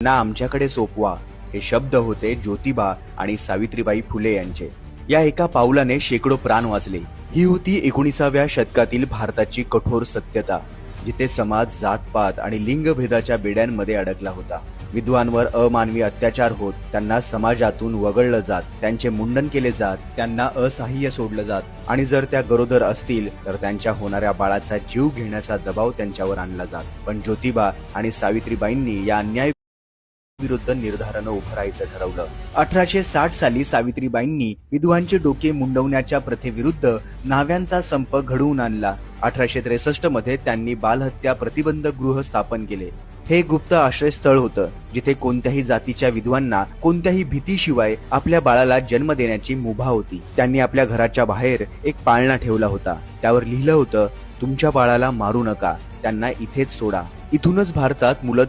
ना आमच्याकडे सोपवा. हे शब्द होते ज्योतिबा आणि सावित्रीबाई फुले यांचे. या एका पाऊलाने शेकडो प्राण वाचले. ही होती 19व्या शतकातील भारताची कठोर सत्यता, जिथे समाज जातपात आणि लिंगभेदाच्या बेड्यांमध्ये अडकला होता. विधवांवर अमानवी अत्याचार होत, त्यांना समाजातून वगळलं जात, त्यांचे मुंडन केले जात, त्यांना असहाय्य सोडलं जात आणि जर त्या गरोदर असतील तर त्यांच्या होणाऱ्या बाळाचा जीव घेण्याचा दबाव त्यांच्यावर आणला जात. पण ज्योतिबा आणि सावित्रीबाईंनी या अन्याय विरुद्ध निर्धारानं उभं राहायचं ठरवलं. 1860 साली सावित्रीबाईंनी विधवांचे डोके मुंडवण्याच्या प्रथेविरुद्ध न्हाव्यांचा संप घडवून आणला. 1863 मध्ये त्यांनी बालहत्या प्रतिबंधक गृह स्थापन केले. हे गुप्त आश्रयस्थळ होतं, जिथे कोणत्याही जातीच्या विधवांना कोणत्याही भीतीशिवाय आपल्या बाळाला जन्म देण्याची मुभा होती. त्यांनी आपल्या घराच्या बाहेर एक पाळणा ठेवला होता. त्यावर लिहिलं होतं, तुमच्या बाळाला मारू नका, त्यांना इथेच सोडा. इथूनच भारतात मुलं